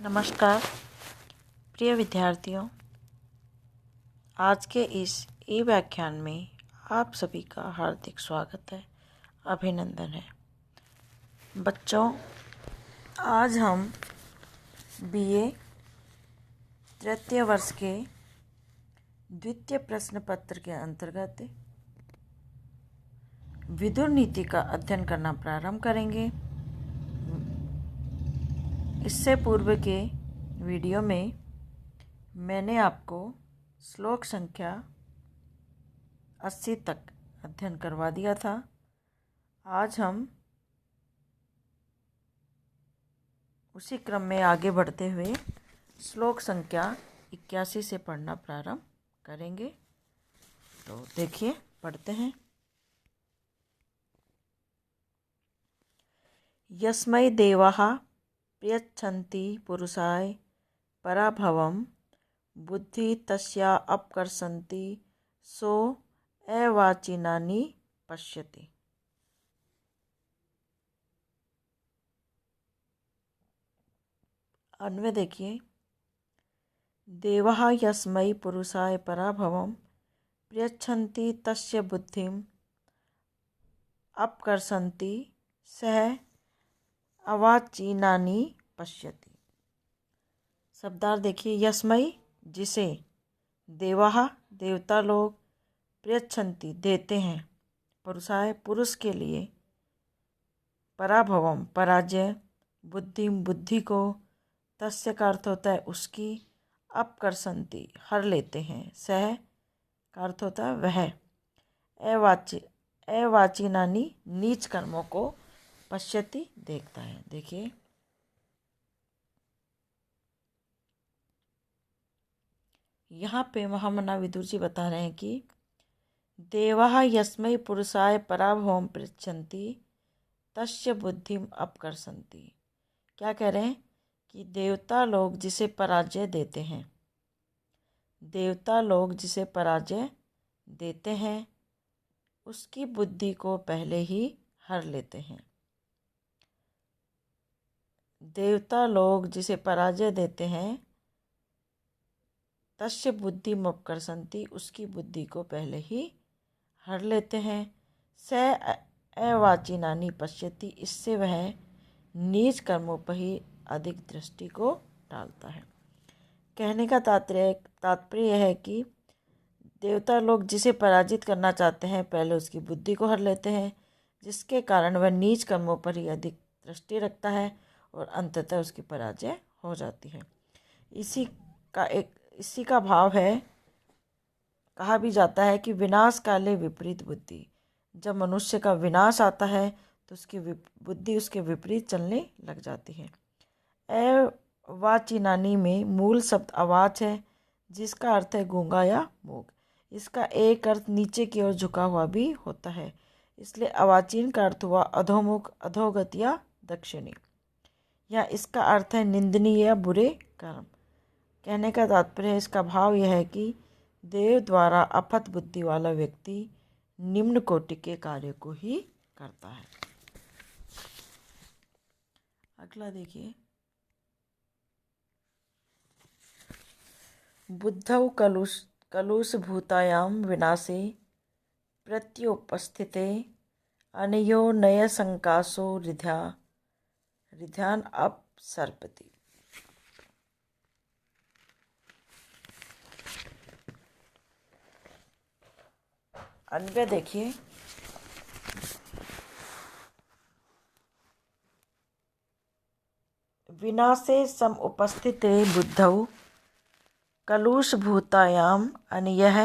नमस्कार प्रिय विद्यार्थियों, आज के इस व्याख्यान में आप सभी का हार्दिक स्वागत है, अभिनंदन है। बच्चों, आज हम बीए तृतीय वर्ष के द्वितीय प्रश्न पत्र के अंतर्गत विदुर नीति का अध्ययन करना प्रारंभ करेंगे। इससे पूर्व के वीडियो में मैंने आपको श्लोक संख्या 80 तक अध्ययन करवा दिया था। आज हम उसी क्रम में आगे बढ़ते हुए श्लोक संख्या 81 से पढ़ना प्रारंभ करेंगे। तो देखिए, पढ़ते हैं। यस्मै देवाः प्रयच्छन्ति पुरुषाय पराभवं बुद्धि तस्या अपकर्षन्ति सो अवाचिनानि पश्यति। अन्वय देखिए। देवाः यस्मै पुरुषाय पराभवं प्रयच्छन्ति तस्य बुद्धिम् अपकर्षन्ति सः अवाचिनानि पश्यति। शब्दार्थ देखिए। यस्मै जिसे, देवाः देवता लोग, प्रयच्छन्ति देते हैं, पुरुषाय पुरुष के लिए, पराभवम पराजय, बुद्धिम बुद्धि को, तस्य का अर्थ होता है उसकी, अपकर्षन्ति हर लेते हैं, सह का अर्थ होता है वह, अवाचिनानि नीच कर्मों को, पश्यति देखता है। देखिए, यहाँ पे महामना विदुर जी बता रहे हैं कि देवाः यस्मै पुरुषाय पराभवं पृच्छन्ति तस्य बुद्धिम अपकर्षन्ति। क्या कह रहे हैं कि देवता लोग जिसे पराजय देते हैं, देवता लोग जिसे पराजय देते हैं उसकी बुद्धि को पहले ही हर लेते हैं। देवता लोग जिसे पराजय देते हैं, तस्य बुद्धि अपकर्षन्ति उसकी बुद्धि को पहले ही हर लेते हैं। स अवाचिनानि पश्यति इससे वह नीच कर्मों पर ही अधिक दृष्टि को डालता है। कहने का तात्पर्य यह है कि देवता लोग जिसे पराजित करना चाहते हैं पहले उसकी बुद्धि को हर लेते हैं, जिसके कारण वह नीच कर्मों पर ही अधिक दृष्टि रखता है और अंततः उसकी पराजय हो जाती है। इसी का भाव है। कहा भी जाता है कि विनाश काले विपरीत बुद्धि। जब मनुष्य का विनाश आता है तो उसकी बुद्धि उसके विपरीत चलने लग जाती है। अवाचिनानि में मूल शब्द अवाच है, जिसका अर्थ है गूंगा या मूक। इसका एक अर्थ नीचे की ओर झुका हुआ भी होता है, इसलिए अवाचीन का अर्थ हुआ अधोमुख, अधोगत या दक्षिणी। या इसका अर्थ है निंदनीय या बुरे कर्म। कहने का तात्पर्य है, इसका भाव यह है कि देव द्वारा अफत बुद्धि वाला व्यक्ति निम्न कोटि के कार्य को ही करता है। अगला देखिए। बुद्धौ कलुष भूतायां विनाशे प्रत्युपस्थिते अनयो नय संकाशो रिध्यान अपसर्पति। अन्वय देखिए। विनाशे समुपस्थिते बुद्धौ कलुषभूतायाम् अनयः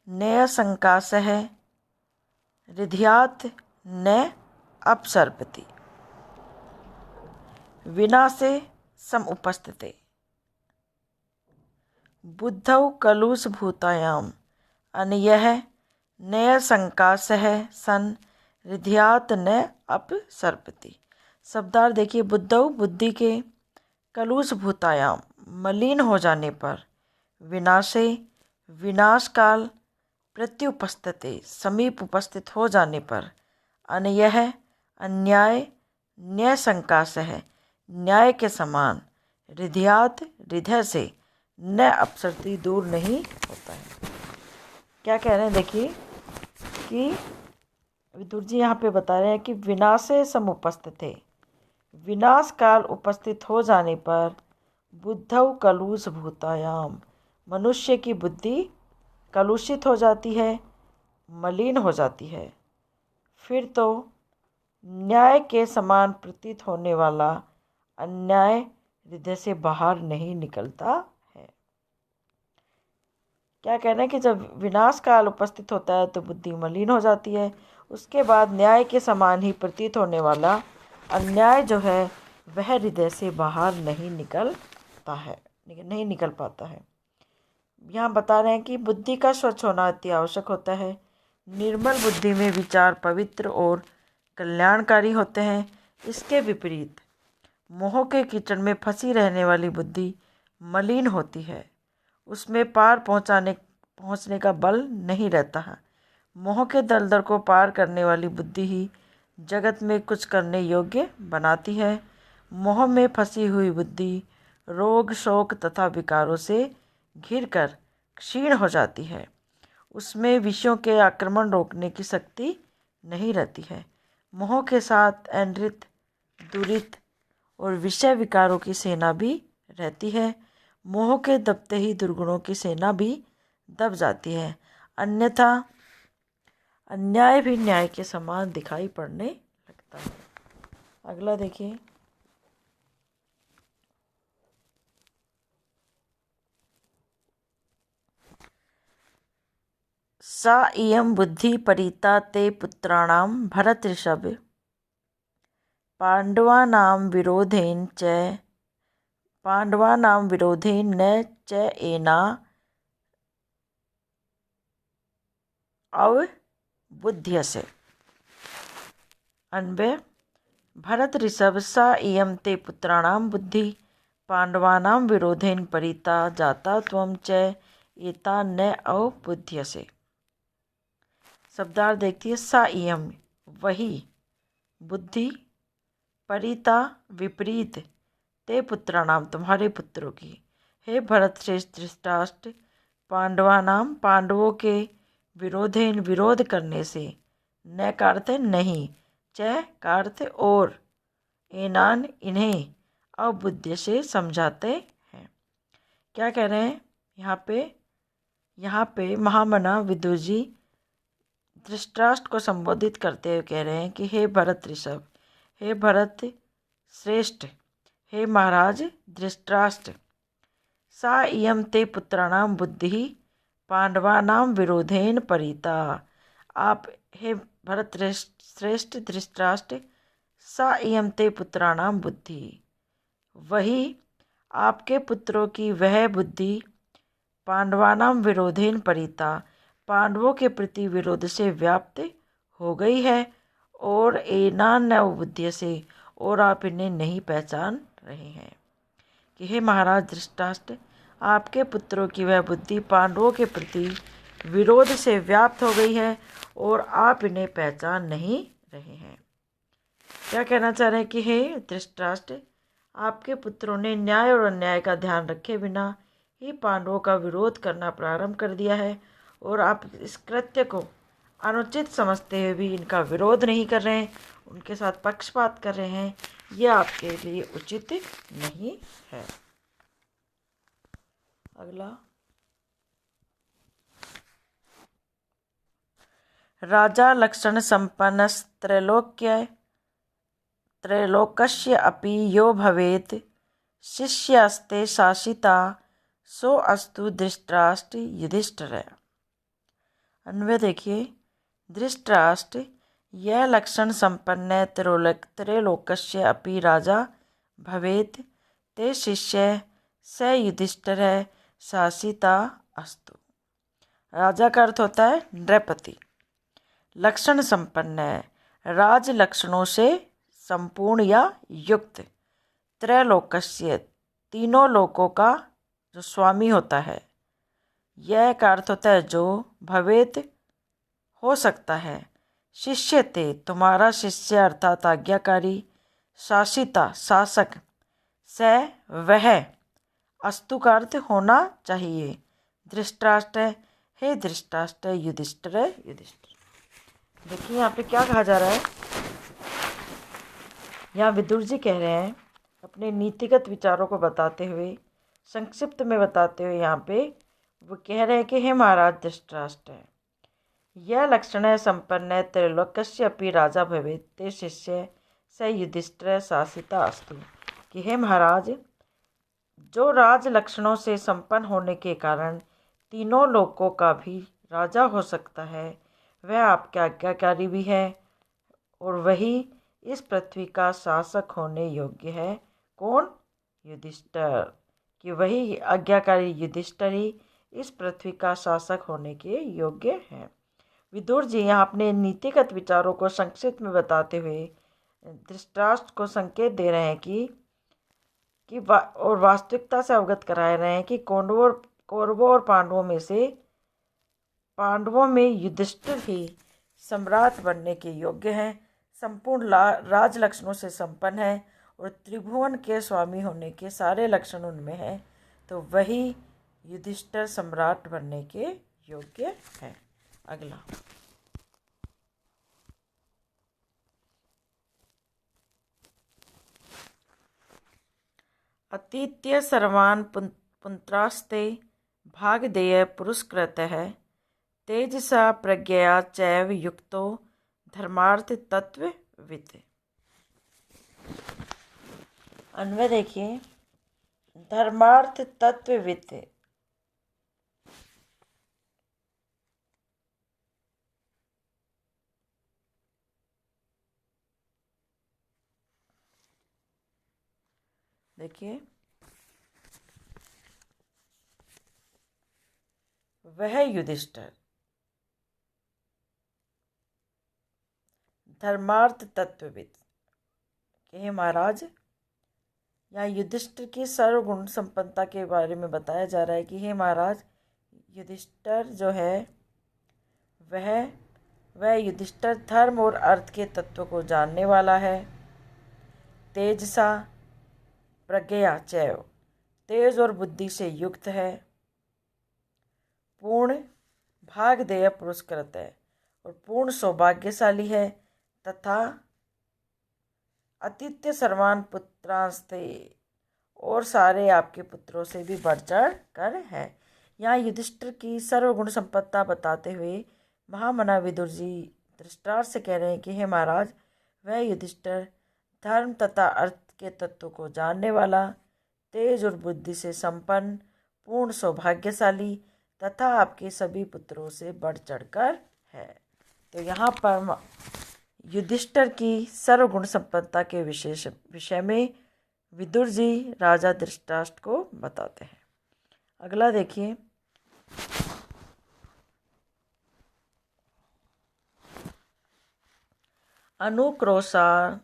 नयसंकाशः रिध्यात् न अपसर्पति। विनाशे समुपस्थिते बुद्धौ कलुषभूतायाम् अनयः नयसंकाशः सन रिध्यात् न अपसर्पति। शब्दार्थ देखिए। बुद्धौ बुद्धि के, कलुष भूतायाम मलिन हो जाने पर, विनाशे विनाश काल, प्रत्युपस्थिते समीप उपस्थित हो जाने पर, अनयः अन्याय, न्याय संकाश है न्याय के समान, हृदयात् हृदय से न अपसरती दूर नहीं होता है। क्या कह रहे हैं देखिए कि विदुर जी यहाँ पे बता रहे हैं कि विनाशे समुपस्थिते, विनाश काल उपस्थित हो जाने पर बुद्धौ कलुष भूतायाम, मनुष्य की बुद्धि कलुषित हो जाती है, मलिन हो जाती है। फिर तो न्याय के समान प्रतीत होने वाला अन्याय हृदय से बाहर नहीं निकलता है। क्या कहना है कि जब विनाश काल उपस्थित होता है तो बुद्धि मलिन हो जाती है, उसके बाद न्याय के समान ही प्रतीत होने वाला अन्याय जो है वह हृदय से बाहर नहीं निकलता है, नहीं निकल पाता है। यहाँ बता रहे हैं कि बुद्धि का स्वच्छ होना अति आवश्यक होता है। निर्मल बुद्धि में विचार पवित्र और कल्याणकारी होते हैं। इसके विपरीत मोह के कीचड़ में फंसी रहने वाली बुद्धि मलिन होती है, उसमें पार पहुँचने का बल नहीं रहता है। मोह के दलदल को पार करने वाली बुद्धि ही जगत में कुछ करने योग्य बनाती है। मोह में फंसी हुई बुद्धि रोग शोक तथा विकारों से घिरकर क्षीण हो जाती है। उसमें विषयों के आक्रमण रोकने की शक्ति नहीं रहती है। मोह के साथ अनृत, दुरित और विषय विकारों की सेना भी रहती है। मोह के दबते ही दुर्गुणों की सेना भी दब जाती है, अन्यथा अन्याय भी न्याय के समान दिखाई पड़ने लगता है। अगला देखिए, सा इयं बुद्धि परिता ते पुत्राणां भरत ऋषभ पांडवानां विरोधेन न च एना अवबुध्यसे। अन्वय, भरत ऋषभ सा इयं ते पुत्राणां बुद्धि पांडवानां विरोधेन परिता जाता त्वं च एता न अवबुध्यसे। शब्दार्थ देखिए, सा इयं वही, बुद्धि, परिता विपरीत, ते पुत्राणाम तुम्हारे पुत्रों की, हे भरत श्रेष्ठ धृतराष्ट्र, पांडवानाम पांडवों के विरोधेन विरोध करने से, न का अर्थ नहीं, च का अर्थ और, एनान इन्हें, अबुद्ध से समझाते हैं। क्या कह रहे हैं यहाँ पे महामना विदुर जी धृतराष्ट्र को संबोधित करते हुए कह रहे हैं कि हे भरत ऋषभ, हे भरत श्रेष्ठ, हे महाराज धृतराष्ट्र, सा इयं ते पुत्राणां बुद्धि पांडवानां विरोधेन परिता। आप हे भरत श्रेष्ठ धृतराष्ट्र, सा इयं ते पुत्राणां बुद्धि, वही आपके पुत्रों की वह बुद्धि पांडवानां विरोधेन परिता, पांडवों के प्रति विरोध से व्याप्त हो गई है, और एनान बुद्धि से, और आप इन्हें नहीं पहचान रहे हैं। कि हे महाराज धृतराष्ट्र, आपके पुत्रों की वह बुद्धि पांडवों के प्रति विरोध से व्याप्त हो गई है और आप इन्हें पहचान नहीं रहे हैं। क्या कहना चाह रहे हैं कि हे धृतराष्ट्र, आपके पुत्रों ने न्याय और अन्याय का ध्यान रखे बिना ही पांडवों का विरोध करना प्रारंभ कर दिया है, और आप इस कृत्य को अनुचित समझते हुए भी इनका विरोध नहीं कर रहे हैं, उनके साथ पक्षपात कर रहे हैं। यह आपके लिए उचित नहीं है। अगला, राजा लक्षण संपन्न त्रैलोक्यस्य अपि यो भवेत् शिष्यास्ते शासिता सो अस्तु धृतराष्ट्र युधिष्ठिर। अन्वय देखिए, धृतराष्ट्र यह लक्षण संपन्न त्रैलोक्यस्य अपि राजा भवेत् ते शिष्य स युधिष्ठिर शासिता अस्तु। राजा का अर्थ होता है नृपति। लक्षण संपन्न है, राज लक्षणों से संपूर्ण या युक्त, त्रैलोक्यस्य तीनों लोकों का जो स्वामी होता है, यह का अर्थ होता है जो, भवेत हो सकता है, शिष्य ते तुम्हारा शिष्य अर्थात आज्ञाकारी, शासिता शासक, स वह, अस्तु का अर्थ होना चाहिए। धृतराष्ट्र, हे धृतराष्ट्र, युधिष्ठिर, युधिष्ठिर। देखिए यहाँ पे क्या कहा जा रहा है। यहाँ विदुर जी कह रहे हैं अपने नीतिगत विचारों को बताते हुए, संक्षिप्त में बताते हुए, यहाँ पे वो कह रहे हैं कि हे महाराज धृतराष्ट्र, यह लक्षण संपन्न त्रैलोक्यस्य अपि राजा भवेत् ते शिष्य स युधिष्ठिर शासिता अस्तु। कि हे महाराज, जो राज लक्षणों से संपन्न होने के कारण तीनों लोकों का भी राजा हो सकता है, वह आपके आज्ञाकारी भी है, और वही इस पृथ्वी का शासक होने योग्य है। कौन? युधिष्ठिर। कि वही आज्ञाकारी युधिष्ठिर ही इस पृथ्वी का शासक होने के योग्य है। विदुर जी यहाँ अपने नीतिगत विचारों को संक्षिप्त में बताते हुए धृतराष्ट्र को संकेत दे रहे हैं कि और वास्तविकता से अवगत करा रहे हैं कि कौरवों और पांडवों में युधिष्ठिर ही सम्राट बनने के योग्य हैं, संपूर्ण राज लक्षणों से संपन्न है और त्रिभुवन के स्वामी होने के सारे लक्षण उनमें हैं, तो वही युधिष्ठिर सम्राट बनने के योग्य है। अगला, अतीत्य सर्वान् पुंत्रास्ते भागधेय पुरस्कृतः तेजसा प्रज्ञया चैव युक्तो धर्मार्थ तत्ववित्। अन्वय देखिए, धर्मार्थ तत्ववित्। देखिए, वह युधिष्ठिर धर्मार्थ तत्वविद। हे महाराज, यहाँ युधिष्ठिर की सर्वगुण संपन्नता के बारे में बताया जा रहा है कि हे महाराज, युधिष्ठिर जो है वह युधिष्ठिर धर्म और अर्थ के तत्व को जानने वाला है। तेजसा प्रज्ञया चैव, तेज और बुद्धि से युक्त है। पूर्ण भागधेय पुरस्कृत है और पूर्ण सौभाग्यशाली है। तथा अतिथ्य सर्वान पुत्रांस्ते, और सारे आपके पुत्रों से भी बढ़ चढ़ कर है। यहाँ युधिष्ठिर की सर्वगुण संपन्नता बताते हुए महामना विदुर जी धृतराष्ट्र से कह रहे हैं कि हे महाराज, वह युधिष्ठिर धर्म तथा अर्थ के तत्व को जानने वाला, तेज और बुद्धि से संपन्न, पूर्ण सौभाग्यशाली तथा आपके सभी पुत्रों से बढ़ चढ़कर है। तो यहाँ पर युधिष्ठिर की सर्वगुण संपन्नता के विषय में विदुर जी राजा धृतराष्ट्र को बताते हैं। अगला देखिए, अनुक्रोशात्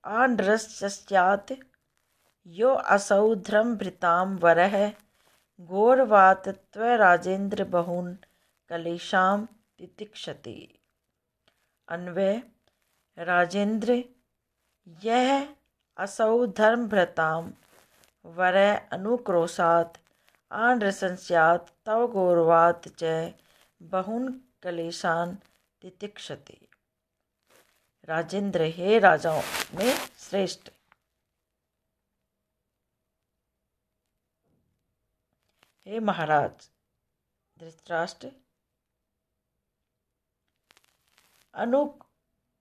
आंड्रस्यात् यो असौ धर्मभृतां वरः घोरवात त्वराजेन्द्र बहून् कलेशां तितिक्षति। अन्वय, राजेंद्र, यह असौ धर्मभृतां वरः अनुक्रोशात् आंड्रस्यात् तव घोरवात च बहून् कलेशान् तितिक्षति। राजेंद्र, हे राजाओं में श्रेष्ठ, हे महाराज धृतराष्ट्र,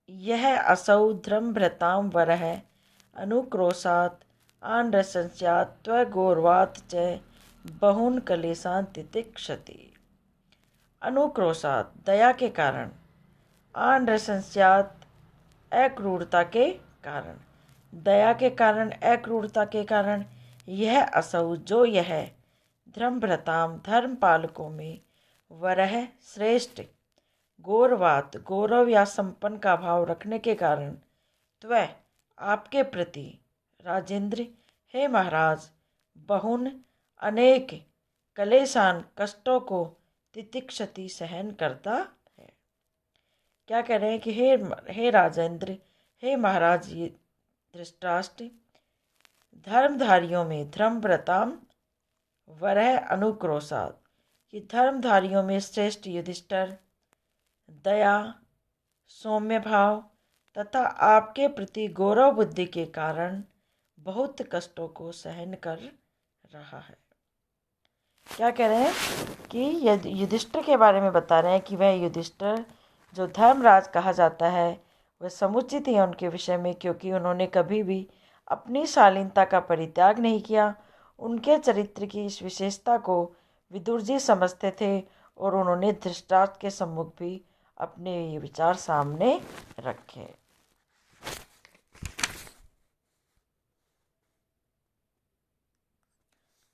यह असौ धर्मभृतां वरः अनुक्रोशात् आंड्रस्यात् त्वघोरवात च बहून् कलेशान् तितिक्षति। अनुक्रोशात् दया के कारण, आंड्रस्यात् अक्रूरता के कारण, दया के कारण, अक्रूरता के कारण, यह असौ जो यह, धर्मभृतां धर्म पालकों में, वरह श्रेष्ठ, गौरवात गौरव या संपन्न का भाव रखने के कारण, त्व आपके प्रति, राजेंद्र, हे महाराज, बहुन अनेक, कलेशान कष्टों को, तितिक्षति सहन करता है। क्या कह रहे हैं कि हे राजेंद्र, हे महाराज धृतराष्ट्र, धर्मधारियों में धर्मव्रताम वरह अनुक्रोशात्, कि धर्मधारियों में श्रेष्ठ युधिष्ठिर दया, सौम्य भाव तथा आपके प्रति गौरव बुद्धि के कारण बहुत कष्टों को सहन कर रहा है। क्या कह रहे हैं कि युधिष्ठिर के बारे में बता रहे हैं कि वह युधिष्ठिर जो धर्मराज कहा जाता है वह समुचित ही है उनके विषय में, क्योंकि उन्होंने कभी भी अपनी शालीनता का परित्याग नहीं किया। उनके चरित्र की इस विशेषता को विदुर जी समझते थे और उन्होंने धृतराष्ट्र के सम्मुख भी अपने ये विचार सामने रखे।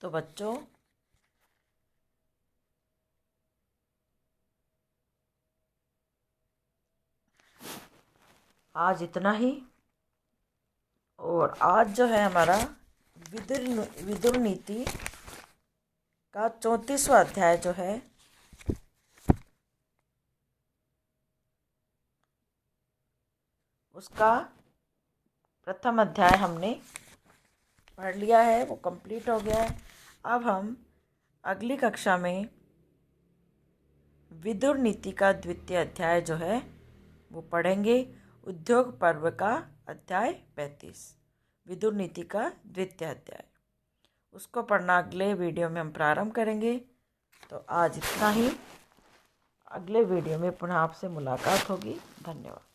तो बच्चों, आज इतना ही। और आज जो है हमारा विदुर नीति का 34वां अध्याय जो है उसका प्रथम अध्याय हमने पढ़ लिया है, वो कंप्लीट हो गया है। अब हम अगली कक्षा में विदुर नीति का द्वितीय अध्याय जो है वो पढ़ेंगे, उद्योग पर्व का अध्याय 35, विदुर नीति का द्वितीय अध्याय। उसको पढ़ना अगले वीडियो में हम प्रारंभ करेंगे। तो आज इतना ही। अगले वीडियो में पुनः आपसे मुलाकात होगी। धन्यवाद।